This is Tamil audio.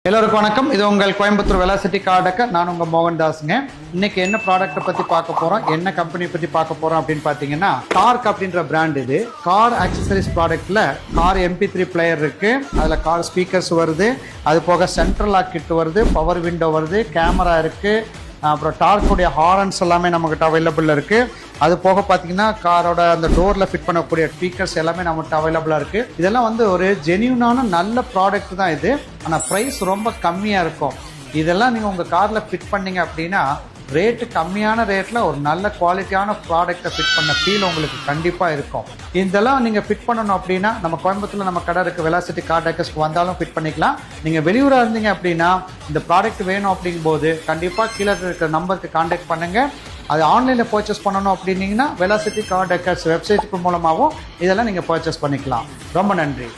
எல்லோருக்கும் வணக்கம். இது உங்கள் கோயம்புத்தூர் வெலாசிட்டி கார் டெக்கர். நான் உங்கள் மோகன்தாஸுங்க. இன்னைக்கு என்ன ப்ராடக்ட்டை பற்றி பார்க்க போகிறோம், என்ன கம்பெனி பற்றி பார்க்க போகிறோம் அப்படின்னு பார்த்தீங்கன்னா, டார்க் அப்படின்ற பிராண்ட். இது கார் ஆக்சசரிஸ் ப்ராடக்ட்டில் கார் MP3 பிளேயர் இருக்குது, அதில் கார் ஸ்பீக்கர்ஸ் வருது, அது போக சென்ட்ரல் லாக் கிட் வருது, பவர் விண்டோ வருது, கேமரா இருக்குது, அப்புறம் டார்க்குடைய ஹாரன்ஸ் எல்லாமே நம்மகிட்ட அவைலபிளாக இருக்குது. அது போக பார்த்தீங்கன்னா காரோட அந்த டோரில் ஃபிட் பண்ணக்கூடிய ஸ்பீக்கர்ஸ் எல்லாமே நம்மகிட்ட அவைலபிளாக இருக்குது. இதெல்லாம் வந்து ஒரு ஜென்யூனான நல்ல ப்ராடக்ட் தான் இது. ஆனால் ப்ரைஸ் ரொம்ப கம்மியாக இருக்கும். இதெல்லாம் நீங்கள் உங்கள் காரில் ஃபிட் பண்ணீங்க அப்படின்னா ரேட்டு கம்மியான ரேட்டில் ஒரு நல்ல குவாலிட்டியான ப்ராடக்டை ஃபிட் பண்ண ஃபீல் உங்களுக்கு கண்டிப்பாக இருக்கும். இதெல்லாம் நீங்கள் ஃபிட் பண்ணணும் அப்படின்னா நம்ம கோயம்புத்தூரில் நம்ம கடை இருக்குது, வெலாசிட்டி கார் டெக்கர்ஸ்க்கு வந்தாலும் ஃபிட் பண்ணிக்கலாம். நீங்கள் வெளியூராக இருந்தீங்க அப்படின்னா இந்த ப்ராடக்ட் வேணும் அப்படிங்கும்போது கண்டிப்பாக கீழே இருக்கிற நம்பருக்கு கான்டாக்ட் பண்ணுங்கள். அது ஆன்லைனில் பர்ச்சேஸ் பண்ணணும் அப்படின்னீங்கன்னா வெலாசிட்டி கார் டெக்கர்ஸ் வெப்சைட்டுக்கு மூலமாகவும் இதெல்லாம் நீங்கள் பர்ச்சேஸ் பண்ணிக்கலாம். ரொம்ப நன்றி.